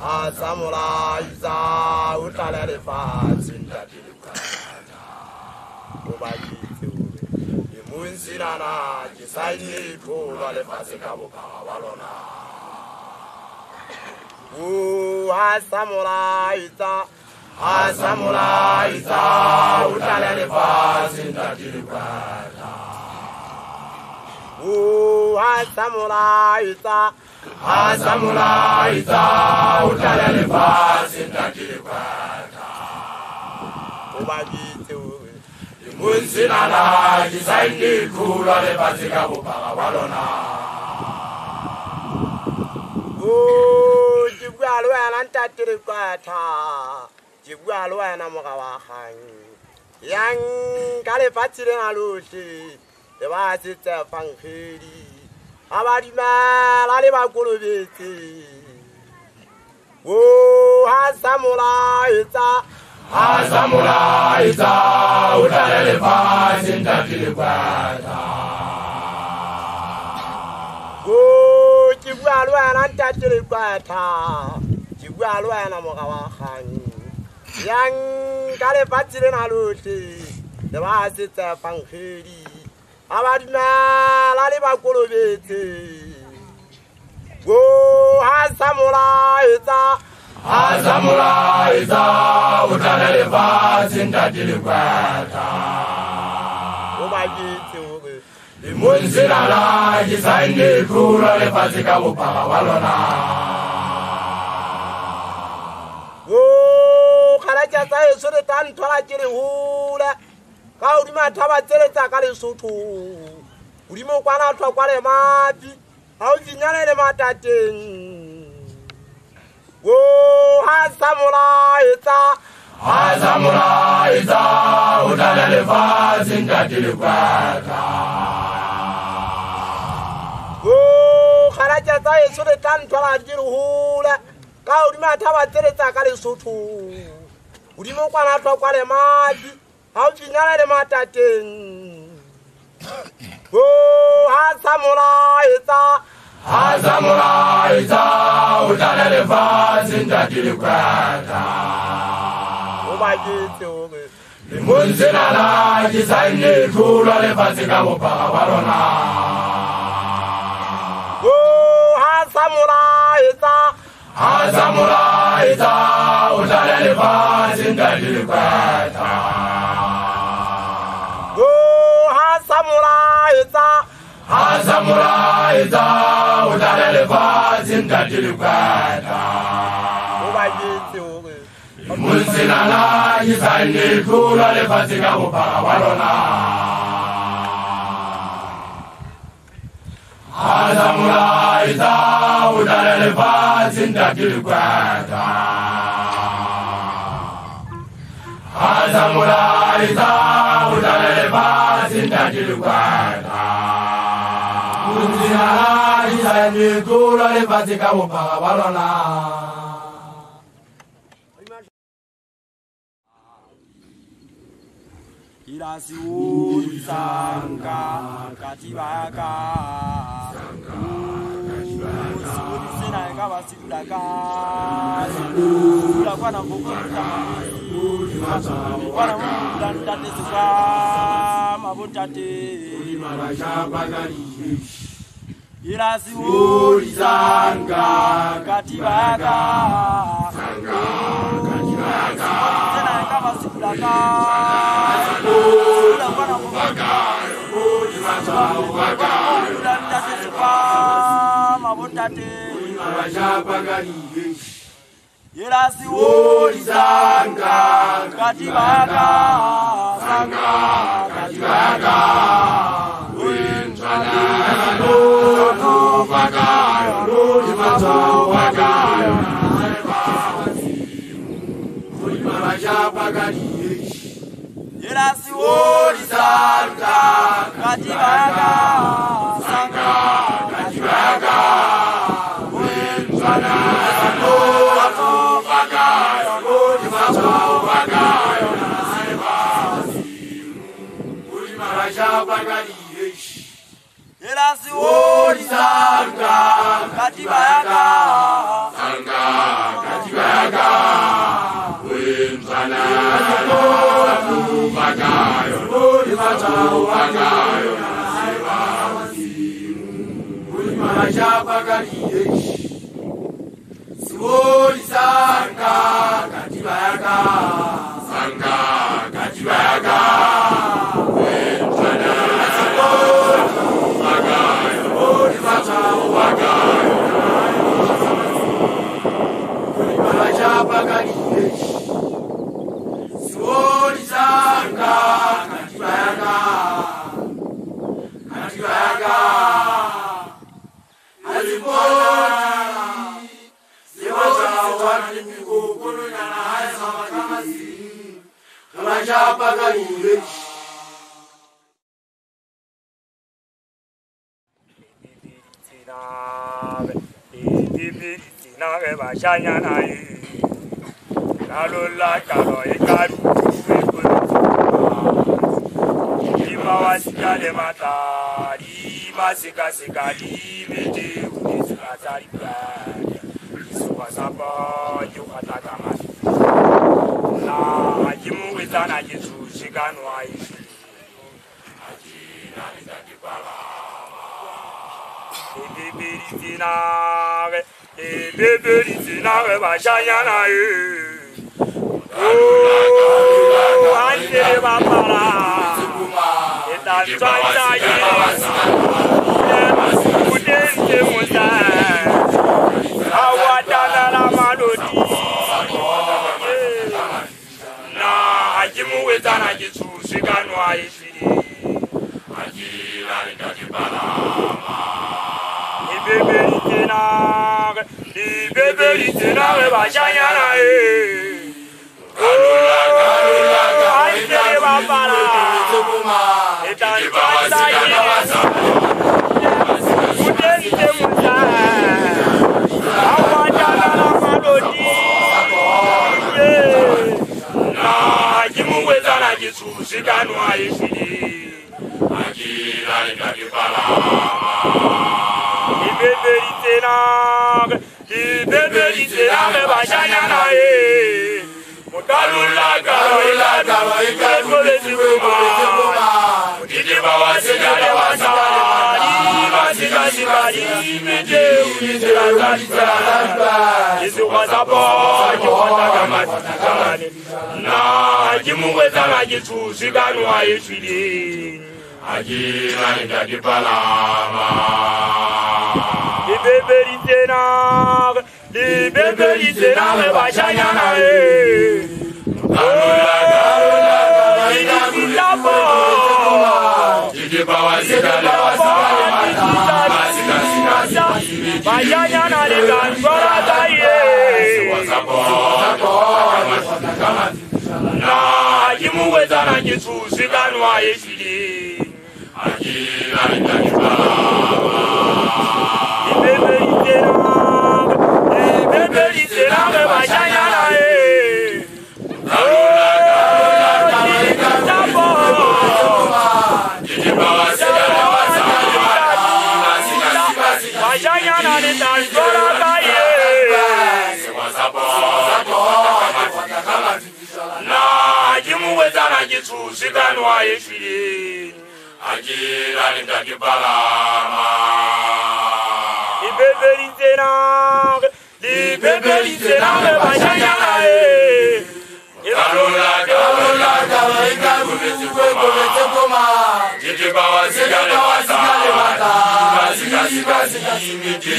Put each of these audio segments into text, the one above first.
Asamulaiza, utalele fasi ndadilukata. Ubagiti imunsinana, jisaini kuwa le fasi kabuka walona. Asamulaiza, utalele fasi ndadilukata. Asamulaiza, utalele fasi ndadilukata. Ubagiti imunsinana, jisaini kuwa le fasi kabuka walona. Jibwalwana ndadilukata. Jibwalwana mukawahan. Yang kale fatile nalushi. Devasi tefangkiri. Abarima le bakulubiti. Asamulaiza, utalele fasi ndadilukata. Jibwalwana ndadilukata. Jibwalwana mukawahan. Yang kale fatile nalushi. Devasi tefangkiri. Abarima le bakulubiti. Asamulaiza, utalele fasi ndadilukata. Ubagiti imunsinana, jisaini kuwa le fasi kabuka walona. Kalaja sayo suri tantola jiri hula. Ka urima taba tseleta ka Lesotho. Urimo kwana twa kwa le mapi. Ha o finyana le matateng. Asamulaiza, utalele fasi ndadilukata. Kalaja sayo suri tantola jiri hula. Ka urima taba tseleta ka Lesotho. Urimo kwana twa kwa le mapi. How do you know the matter? Asamulaiza, utalele fasi ndadilukata. Ubagiti imunsinana, jisaini kuwa le fasi kabuka walona. Asamulaiza, utalele fasi ndadilukata. Asamulaiza, utalele fasi ndadilukata. Ubagiti imunsinana, jisaini kuwa le fasi kabuka walona. Asamulaiza, utalele fasi ndadilukata. Asamulaiza, utalele fasi ndadilukata. Imunsinana, jisaini kuwa le fasi kabuka walona. Irasi ulisanga katibaka. Sina ikawa sikudaka. Sikula kwa na mbuku mtamani. Kwa na mbuku dantate suka mabutate. Irasi ulisanga katibaka. Sina ikawa sikudaka. Irasi ulisanga katibaka. Sanga katibaka. Irasi ulisanga katibaka. Sanga katibaka. Irasi ulisanga Bagayo na seba Majapagaliye Suoli Sanga Katibayaga Sanga Katibayaga Wenjana Bagayo Bagayo Majapagaliye Suoli Sanga Katibayaga Katibayaga Sika sika di mete unisika tariba isuwa sapa yukata kama na ajimu wizana jisu shikanu aishi ajina nitakipala beberi zinare bashanyana ande bapala etanzanya Udente muda awadana la malodi na ajimu wezana jisu siganwa ishiri ajira ndakipalama ibeberi tena bashanyana kalula ande bapala etanzanya Siganwa ishiri ajira ndakipalama ibeberi tena bashanyana mukalula galo ikakole sikuma mutiba wasigale wasali basikali mete unitira kalita isuwasapo kamani na jimuweza na jitu siganwa ishiri ajira ndakipalama ibeberi tena bashanyana Siganwa ishiri ajira ndakipalama ibeberi tena bashanyana kalula ikakuma jitiba wasigale wasikasi imiti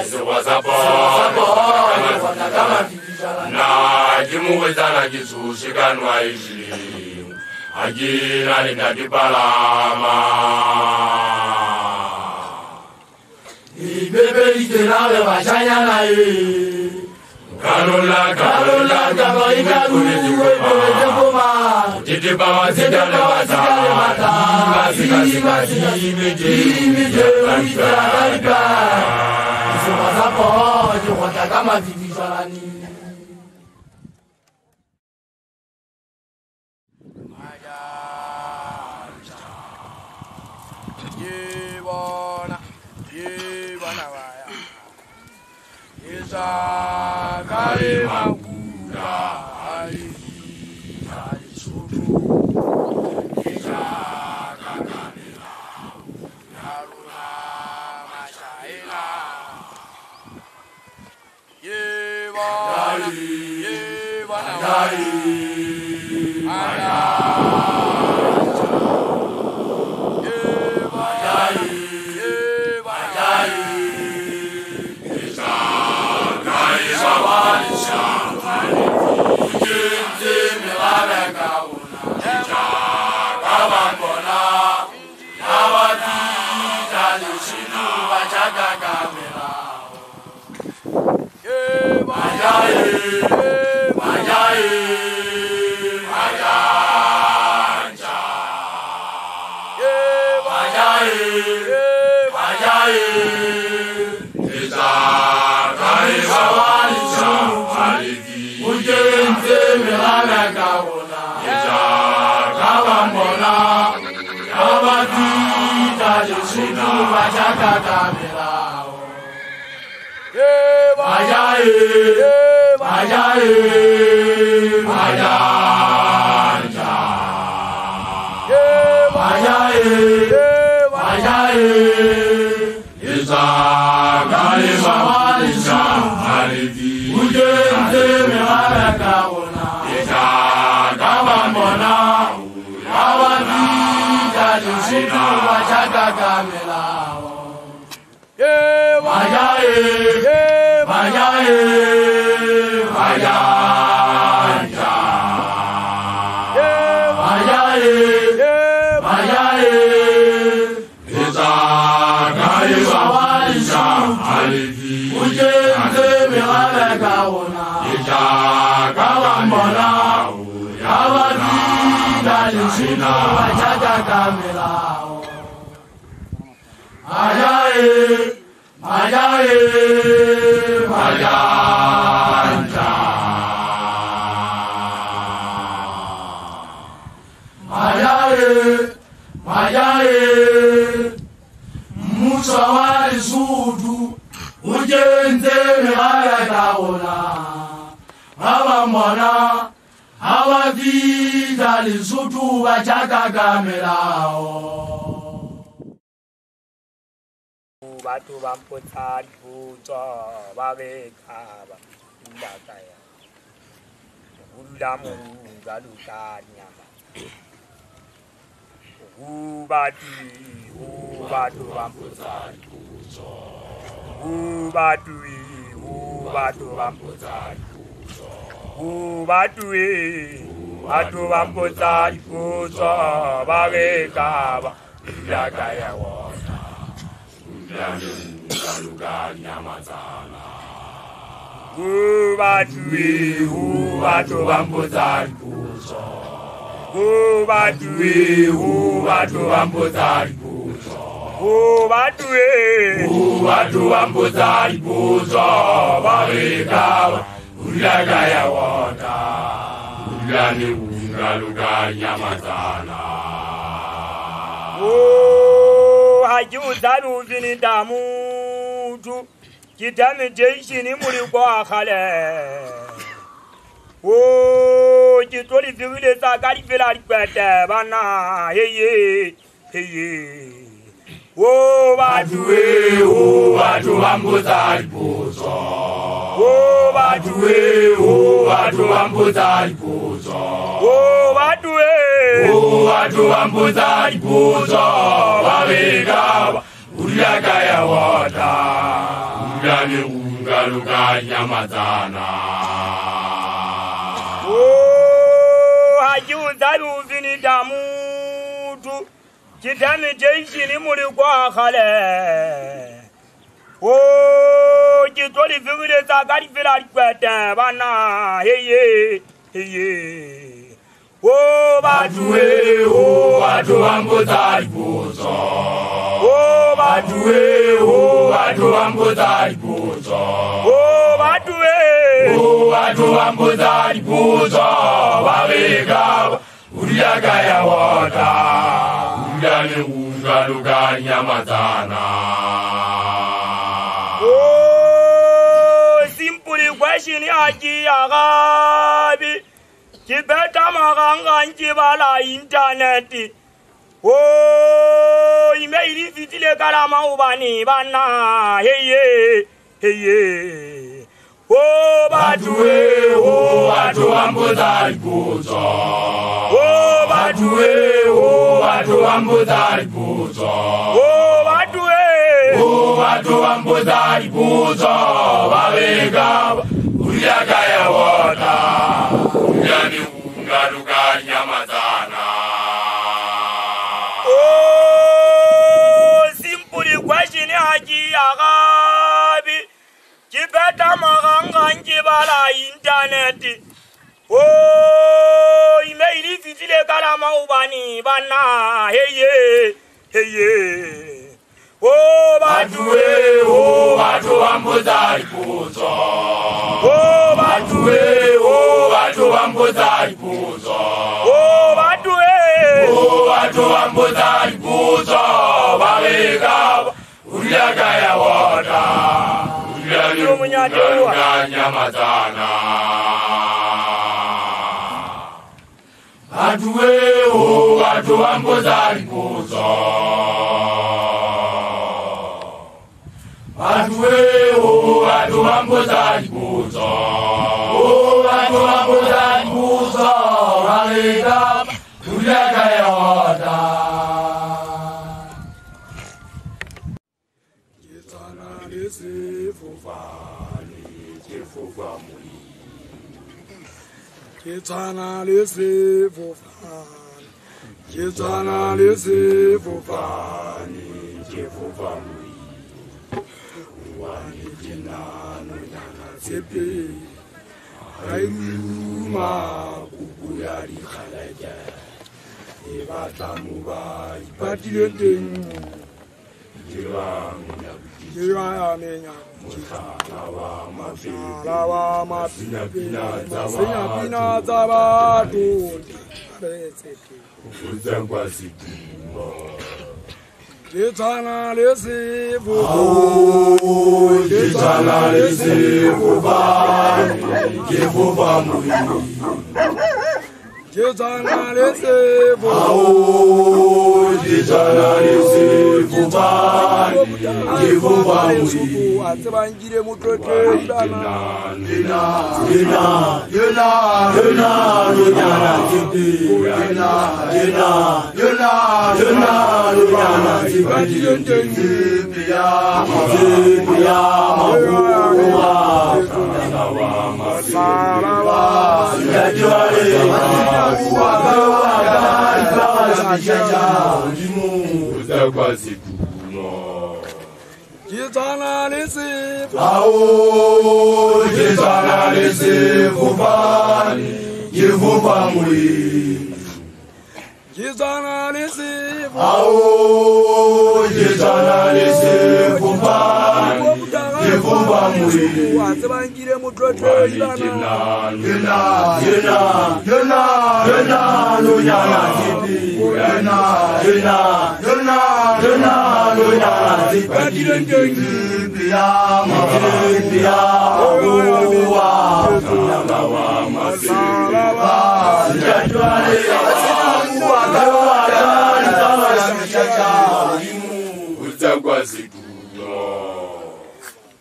isuwasapo kama na jimuwezana jisu siganwa ishiri ajira ndakipalama ibeberi tena bashanyana kalula ikakuma jitiba wasigale wasikasi imiti isuwasapo kama vivisalani Kali magura ali sudu Batu bamputan puto babekaba ndakaya ulamu galukanya batu bamputan puto batu bamputan puto batu bamputan puto babekaba ndakaya Batu bamputan puto batu bamputan puto babekaba ulagaya wota ulani ungaluganya mazana hajuzalu vini damutu kitami jeishini muri kwa khale kitoli vile sakari vila rikwete bana heye batu bamputan puto batu bamputan puto batu bamputan puto babekaba ulagaya wota ulani ungaluganya mazana hajuzalu vini damutu kitami jeishini muri kwa khale kitoli vile sakari vila rikwete bana heye batu bamputan puto batu bamputan puto batu bamputan puto babekaba ulagaya wota ulani ungaluganya mazana simply question aji agabi kibeta maganga njibala internet email fitile kala maubani bana heye Oh, Batue, oh, Batu ambudari puto. oh, Batue, Oh, batu ambudari puto. oh, Batue, Oh, batu ambudari puto. Balega, uliaga ya wota. Uliani ungaruka nyamazana. oh, simply question haji agabi. Kipeta maganga njibala internet. Oh, email fitile kala maubani bana. Hey yeah. Oh, Batue, Oh, batu ambudari puto. oh, Batue, Oh, batu ambudari puto. oh, Batue, Oh, batu ambudari puto. Balega, uliaga ya wota. Uliani ungaruka nyamazana. Batue, oh, batu ambudari puto. Batue, oh, batu ambudari puto. Oh, batu ambudari puto. Balega, uliaga ya wota. Jitana lisi fufani, jifufa muli. Kitana lisi fufani, kitana lisi fufani, Jifufa muli. wani jinano yana sepe, hairuma Kukuyari khalaja. Ibatamuba, patileteng, ibatirangu nyabuti. jiraya menya, Musalawa mafi. alawa masinya pina zabatu, Kufuzangwa sikumbo. kitana lisi fufani, Oh, jitana lisi fufani, jifufa muli. kitana lisi fufani. Oh, jitana lisi fufani, jifufa muli. Atibangire mutoke dana. Jitana lisi Oh, jitana lisi fufani, jifufa muli. Jitana lisi Oh, jitana lisi fufani, jifufa muli. Atibangire mutoke dana.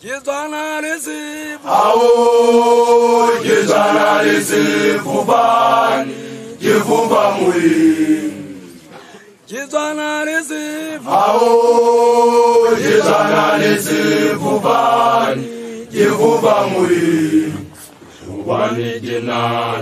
Jitana lisi Oh, jitana lisi fufani, jifufa muli. Jitana lisi Oh, jitana lisi fufani, jifufa muli. Fufani jina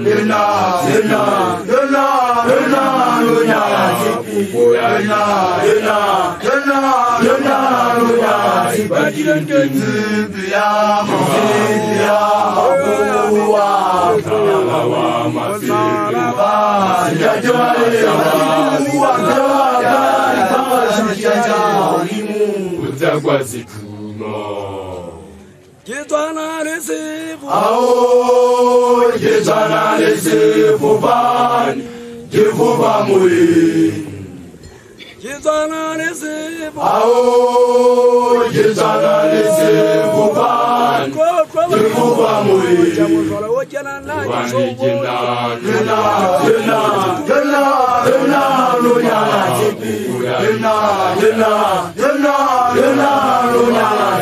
Jitana lisi Oh, jitana lisi fufani, jifufa muli. Jitana lisi Oh, jitana lisi fufani, jifufa muli. Jina